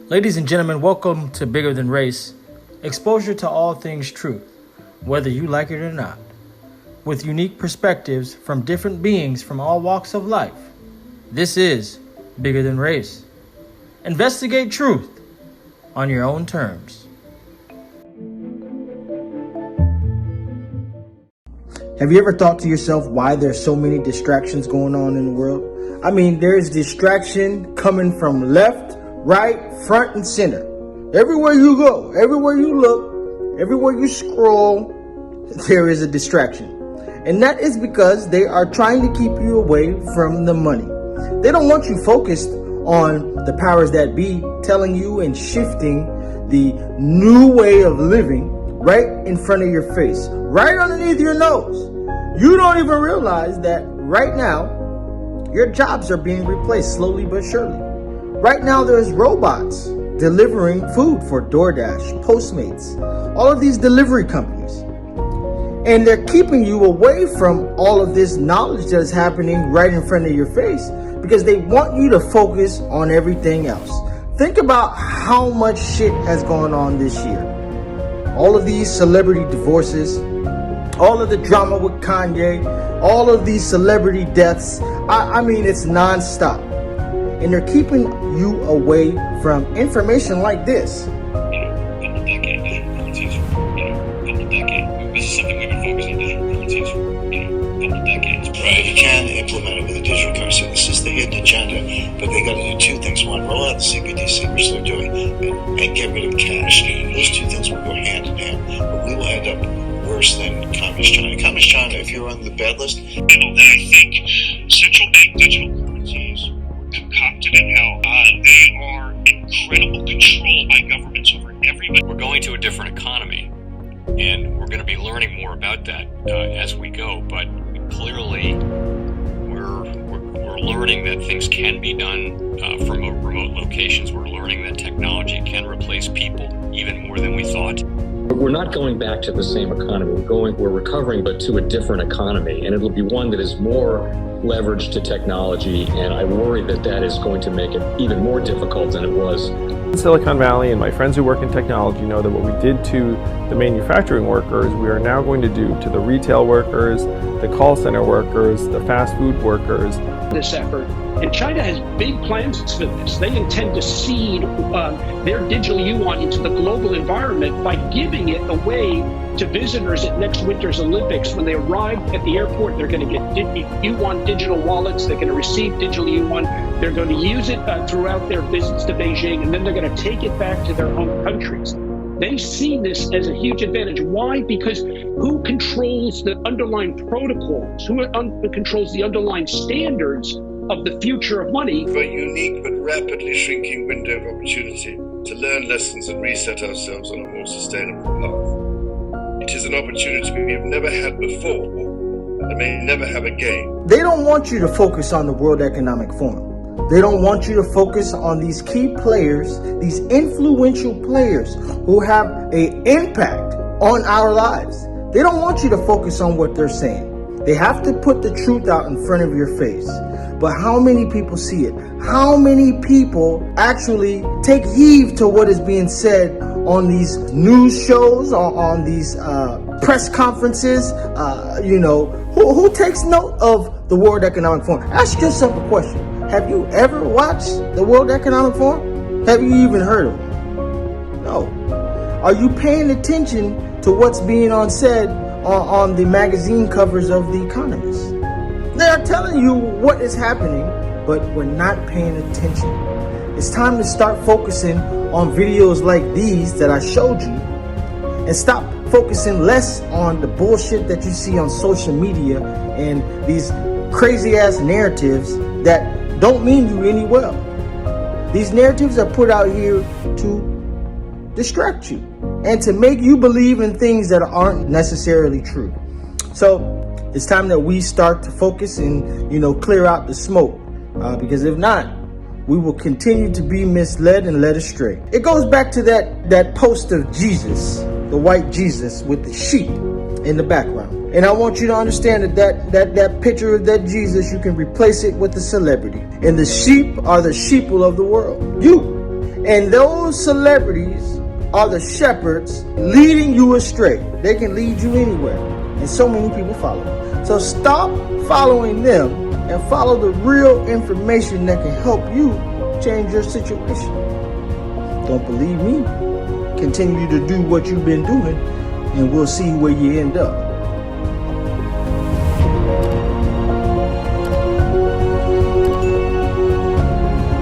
Ladies and gentlemen, welcome to Bigger Than Race, exposure to all things truth, whether you like it or not, with unique perspectives from different beings from all walks of life. This is Bigger Than Race. Investigate truth on your own terms. Have you ever thought to yourself why there's so many distractions going on in the world? I mean, there's distraction coming from left, right, front, and center. Everywhere you go, everywhere you look, everywhere you scroll, there is a distraction. And that is because they are trying to keep you away from the money. They don't want you focused on the powers that be telling you and shifting the new way of living right in front of your face, right underneath your nose. You don't even realize that right now, your jobs are being replaced slowly but surely. Right now, there's robots delivering food for DoorDash, Postmates, all of these delivery companies. And they're keeping you away from all of this knowledge that is happening right in front of your face because they want you to focus on everything else. Think about how much shit has gone on this year. All of these celebrity divorces, all of the drama with Kanye, all of these celebrity deaths. I mean, it's nonstop. And they're keeping you away from information like this. Couple decade digital currencies couple decade. This is something we've been focusing on digital currencies for, couple decades. Right, you can implement it with a digital currency. This is the hidden agenda, but they got to do two things. One, roll out the CBDC, which they're doing, and get rid of cash. Those two things will go hand in hand, but we will end up worse than Communist China. Communist China, if you're on the bad list. And I think central bank digital currencies were concocted in hell. They are incredible control by governments over everybody. We're going to a different economy, and we're going to be learning more about that as we go. But clearly, we're learning that things can be done from remote locations. We're learning that technology can replace people even more than we thought. We're not going back to the same economy. We're recovering, but to a different economy, and it'll be one that is more leveraged to technology. And I worry that that is going to make it even more difficult than it was. In Silicon Valley, and my friends who work in technology know that what we did to the manufacturing workers, we are now going to do to the retail workers, the call center workers, the fast food workers. This effort, and China has big plans for this. They intend to seed their digital yuan into the global environment by giving it away to visitors at next winter's Olympics. When they arrive at the airport, they're going to get yuan digital wallets. They're going to receive digital yuan. They're going to use it throughout their visits to Beijing, and then they're going to take it back to their home countries. They see this as a huge advantage. Why? Because who controls the underlying protocols? Who controls the underlying standards of the future of money? For a unique but rapidly shrinking window of opportunity to learn lessons and reset ourselves on a more sustainable path. It is an opportunity we have never had before and may never have again. They don't want you to focus on the World Economic Forum. They don't want you to focus on these key players, these influential players who have an impact on our lives. They don't want you to focus on what they're saying. They have to put the truth out in front of your face. But how many people see it? How many people actually take heed to what is being said on these news shows, on these press conferences? Who takes note of the World Economic Forum? Ask yourself a question. Have you ever watched the World Economic Forum? Have you even heard of it? No. Are you paying attention to what's being said on the magazine covers of The Economist? They are telling you what is happening, but we're not paying attention. It's time to start focusing on videos like these that I showed you and stop focusing less on the bullshit that you see on social media and these crazy ass narratives that don't mean you any well. These narratives are put out here to distract you and to make you believe in things that aren't necessarily true. So it's time that we start to focus and, clear out the smoke. Because if not, we will continue to be misled and led astray. It goes back to that post of Jesus, the white Jesus with the sheep in the background. And I want you to understand that picture of that Jesus, you can replace it with a celebrity. And the sheep are the sheeple of the world. You. And those celebrities are the shepherds leading you astray. They can lead you anywhere. And so many people follow them. So stop following them and follow the real information that can help you change your situation. Don't believe me? Continue to do what you've been doing, and we'll see where you end up.